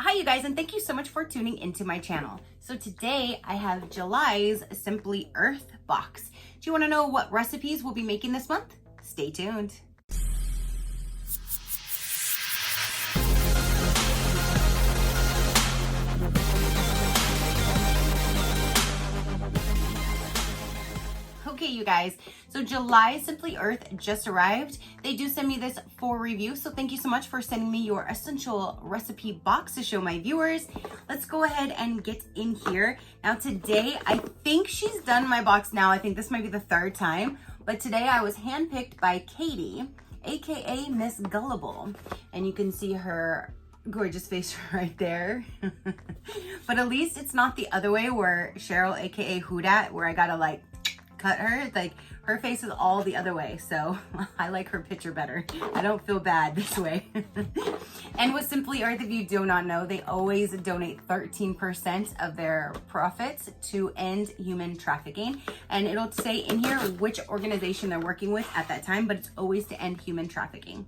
Hi you guys, and thank you so much for tuning into my channel. So today I have July's Simply Earth box. Do you want to know what recipes we'll be making this month? Stay tuned. Okay, you guys, so July Simply Earth just arrived. They do send me this for review, so thank you so much for sending me your essential recipe box to show my viewers. Let's go ahead and get in here. Now today, I think she's done my box now. I think this might be the third time, but today I was handpicked by Katie, aka Miss Gullible, and you can see her gorgeous face right there. But at least it's not the other way where Cheryl, aka Hoodat, where I gotta like cut her. Like her face is all the other way, so I like her picture better. I don't feel bad this way. And with Simply Earth, if you do not know, they always donate 13% of their profits to end human trafficking, and it'll say in here which organization they're working with at that time, but it's always to end human trafficking.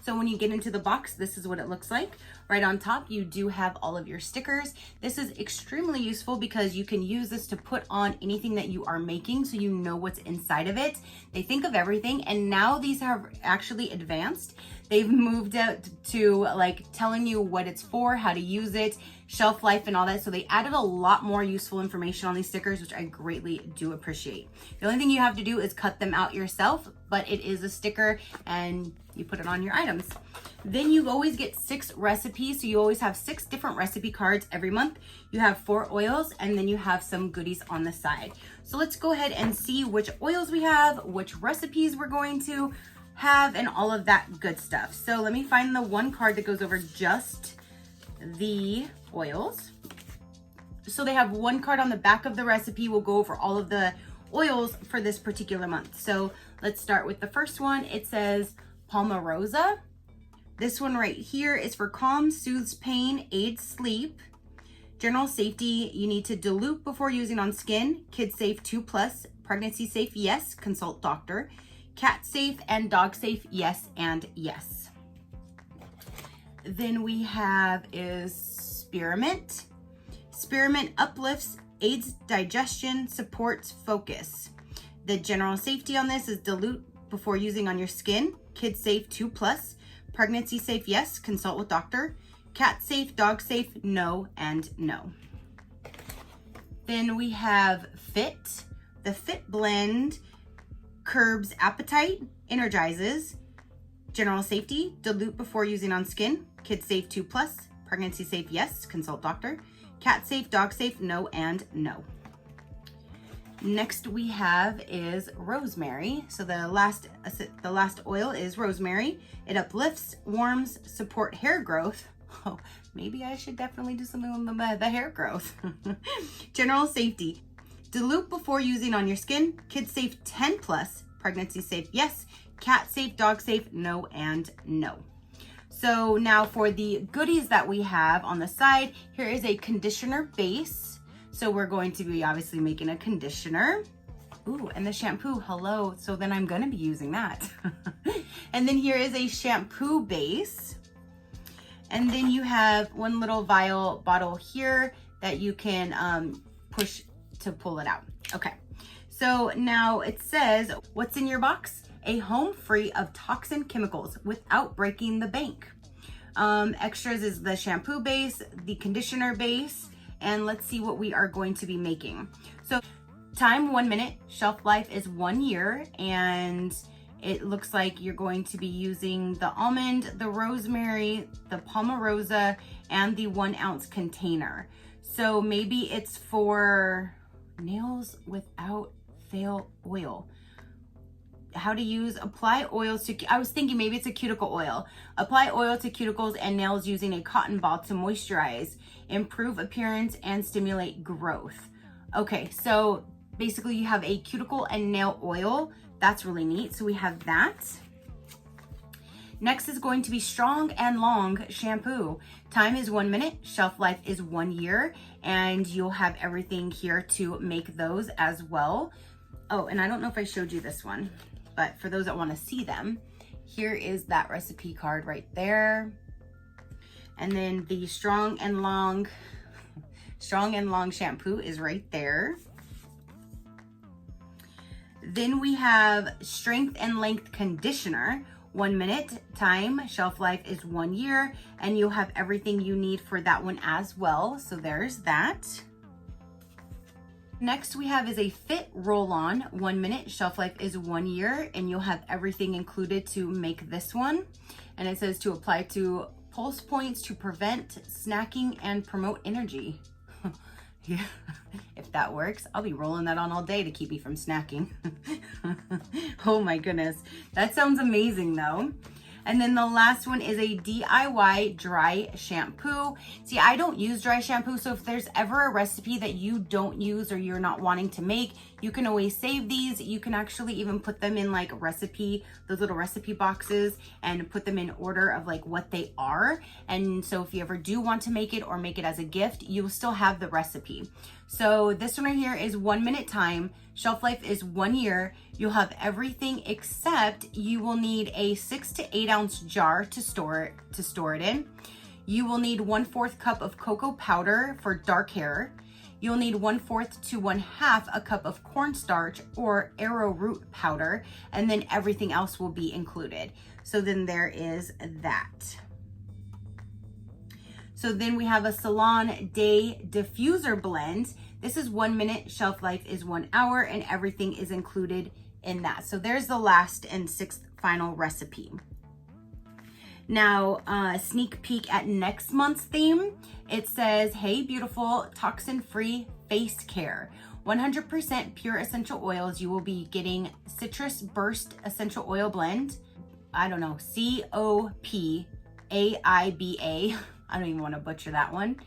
So when you get into the box, this is what it looks like. Right on top, you do have all of your stickers. This is extremely useful because you can use this to put on anything that you are making so you know what's inside of it. They think of everything, and now these have actually advanced. They've moved out to like telling you what it's for, how to use it, shelf life and all that. So they added a lot more useful information on these stickers, which I greatly do appreciate. The only thing you have to do is cut them out yourself, but it is a sticker and you put it on your items. Then you always get 6 recipes. So you always have 6 different recipe cards every month. You have 4 oils, and then you have some goodies on the side. So let's go ahead and see which oils we have, which recipes we're going to have, and all of that good stuff. So let me find the one card that goes over just the oils. So they have one card on the back of the recipe. We'll go over all of the oils for this particular month. So let's start with the first one. It says Palmarosa. This one right here is for calm, soothes pain, aids sleep. General safety, you need to dilute before using on skin. Kid safe 2+, pregnancy safe, yes, consult doctor. Cat safe and dog safe, yes and yes. Then we have is Spearmint. Spearmint uplifts, aids digestion, supports focus. The general safety on this is dilute before using on your skin. Kid safe 2+, pregnancy safe, yes, consult with doctor. Cat safe, dog safe, no and no. Then we have Fit. The Fit blend curbs appetite, energizes. General safety, dilute before using on skin. Kid safe 2+, pregnancy safe, yes, consult doctor. Cat safe, dog safe, no and no. Next we have is Rosemary. So the last oil is Rosemary. It uplifts, warms, support hair growth. Oh, maybe I should definitely do something on the hair growth. General safety. Dilute before using on your skin. Kid safe 10+, pregnancy safe, yes. Cat safe, dog safe, no and no. So now for the goodies that we have on the side, here is a conditioner base. So we're going to be obviously making a conditioner. Ooh, and the shampoo, hello. So then I'm gonna be using that. And then here is a shampoo base. And then you have one little vial bottle here that you can push to pull it out. Okay, so now it says, what's in your box? A home free of toxin chemicals without breaking the bank. Extras is the shampoo base, the conditioner base, and let's see what we are going to be making. So time 1 minute, shelf life is 1 year, and it looks like you're going to be using the almond, the rosemary, the palmarosa, and the 1 ounce container. So maybe it's for nails without fail oil. How to use, apply oils to, I was thinking maybe it's a cuticle oil. Apply oil to cuticles and nails using a cotton ball to moisturize, improve appearance, and stimulate growth. Okay, so basically you have a cuticle and nail oil. That's really neat. So we have that. Next is going to be Strong and Long shampoo. Time is 1 minute, shelf life is 1 year, and you'll have everything here to make those as well. Oh, and I don't know if I showed you this one, but for those that want to see them, here is that recipe card right there. And then the strong and long shampoo is right there. Then we have strength and length conditioner. 1 minute time, shelf life is 1 year, and you'll have everything you need for that one as well. So there's that. Next we have is a Fit roll-on. 1 minute, shelf life is 1 year, and you'll have everything included to make this one. And it says to apply to pulse points to prevent snacking and promote energy. Yeah, if that works, I'll be rolling that on all day to keep me from snacking. Oh my goodness, that sounds amazing though. And then the last one is a DIY dry shampoo. See, I don't use dry shampoo, so if there's ever a recipe that you don't use or you're not wanting to make, you can always save these. You can actually even put them in like those little recipe boxes, and put them in order of like what they are. And so if you ever do want to make it or make it as a gift, you'll still have the recipe. So this one right here is 1 minute time. Shelf life is 1 year. You'll have everything except you will need a 6 to 8 ounce jar to store it in. You will need 1/4 cup of cocoa powder for dark hair. You'll need 1/4 to 1/2 a cup of cornstarch or arrowroot powder, and then everything else will be included. So then there is that. So then we have a Salon Day Diffuser Blend. This is 1 minute, shelf life is 1 hour, and everything is included in that. So there's the last and 6th final recipe. Now, sneak peek at next month's theme. It says, hey, beautiful, toxin-free face care. 100% pure essential oils. You will be getting Citrus Burst Essential Oil Blend. I don't know, COPAIBA. I don't even want to butcher that one.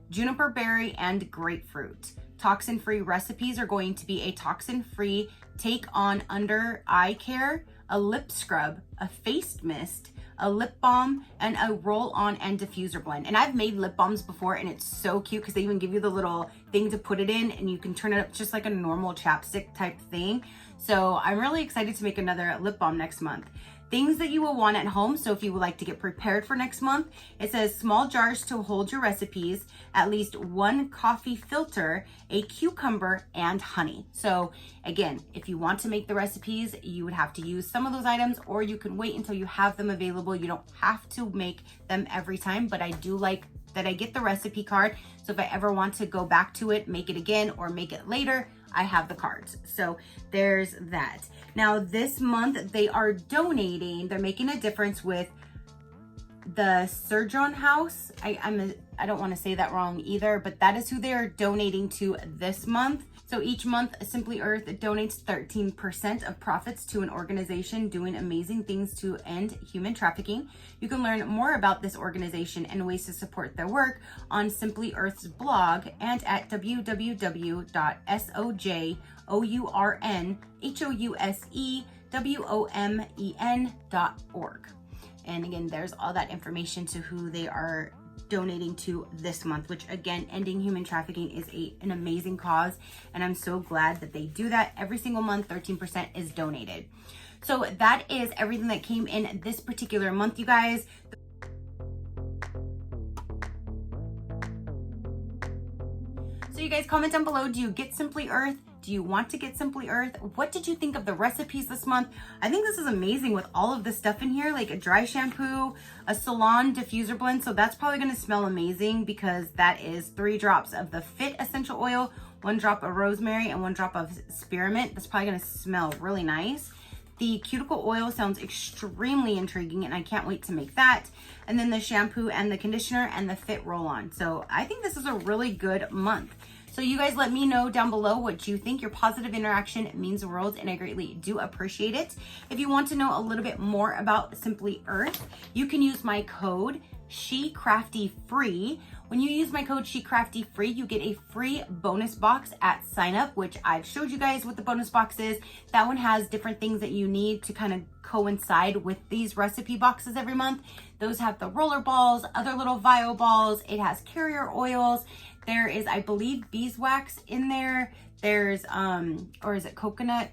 Juniper berry and grapefruit. Toxin-free recipes are going to be a toxin-free take on under eye care, a lip scrub, a face mist, a lip balm, and a roll-on and diffuser blend. And I've made lip balms before, and it's so cute because they even give you the little thing to put it in, and you can turn it up just like a normal chapstick type thing. So I'm really excited to make another lip balm next month. Things that you will want at home. So if you would like to get prepared for next month, it says small jars to hold your recipes, at least 1 coffee filter, a cucumber, and honey. So again, if you want to make the recipes, you would have to use some of those items, or you can wait until you have them available. You don't have to make them every time, but I do like that I get the recipe card. So if I ever want to go back to it, make it again, or make it later, I have the cards. So there's that. Now this month they are donating, they're making a difference with the Surgeon House. I don't want to say that wrong either, but that is who they are donating to this month. So each month, Simply Earth donates 13% of profits to an organization doing amazing things to end human trafficking. You can learn more about this organization and ways to support their work on Simply Earth's blog and at www.sojournhouseWomen.org. And again, there's all that information to who they are donating to this month, which again, ending human trafficking is an amazing cause, and I'm so glad that they do that. Every single month 13% is donated. So that is everything that came in this particular month, you guys. So you guys, comment down below, do you get Simply Earth? Do you want to get Simply Earth? What did you think of the recipes this month? I think this is amazing with all of the stuff in here, like a dry shampoo, a salon diffuser blend. So that's probably going to smell amazing because that is 3 drops of the Fit essential oil, 1 drop of rosemary, and 1 drop of spearmint. That's probably going to smell really nice. The cuticle oil sounds extremely intriguing, and I can't wait to make that. And then the shampoo and the conditioner and the Fit roll-on. So I think this is a really good month. So you guys let me know down below what you think. Your positive interaction means the world, and I greatly do appreciate it. If you want to know a little bit more about Simply Earth, you can use my code SheCraftyFree. When you use my code SheCraftyFree, you get a free bonus box at sign up, which I've showed you guys what the bonus box is. That one has different things that you need to kind of coincide with these recipe boxes every month. Those have the roller balls, other little vial balls. It has carrier oils. There is, I believe, beeswax in there. There's, or is it coconut?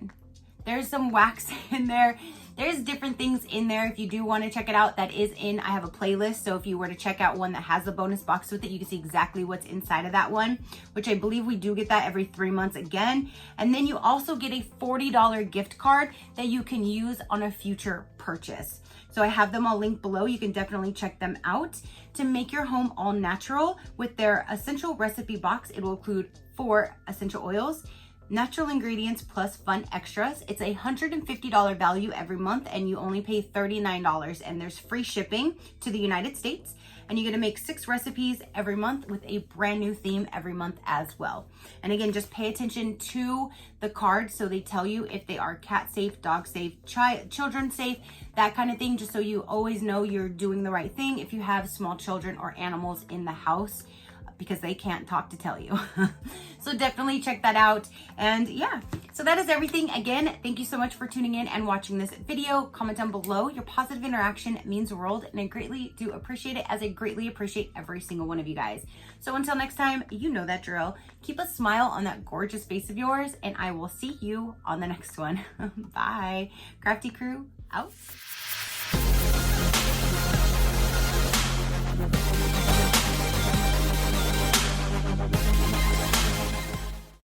There's some wax in there. there's different things in there. If you do want to check it out, that is in, I have a playlist. So if you were to check out one that has the bonus box with it, you can see exactly what's inside of that one, which I believe we do get that every 3 months again. And then you also get a $40 gift card that you can use on a future purchase. So I have them all linked below. You can definitely check them out. To make your home all natural with their essential recipe box, it will include 4 essential oils, natural ingredients plus fun extras. It's a $150 value every month and you only pay $39, and there's free shipping to the United States. And you get to make 6 recipes every month with a brand new theme every month as well. And again, just pay attention to the cards so they tell you if they are cat safe, dog safe, children safe, that kind of thing, just so you always know you're doing the right thing if you have small children or animals in the house, because they can't talk to tell you. So definitely check that out. And yeah, so that is everything. Again, thank you so much for tuning in and watching this video. Comment down below. Your positive interaction means the world, and I greatly do appreciate it, as I greatly appreciate every single one of you guys. So until next time, you know that drill. Keep a smile on that gorgeous face of yours, and I will see you on the next one. Bye. Crafty crew out.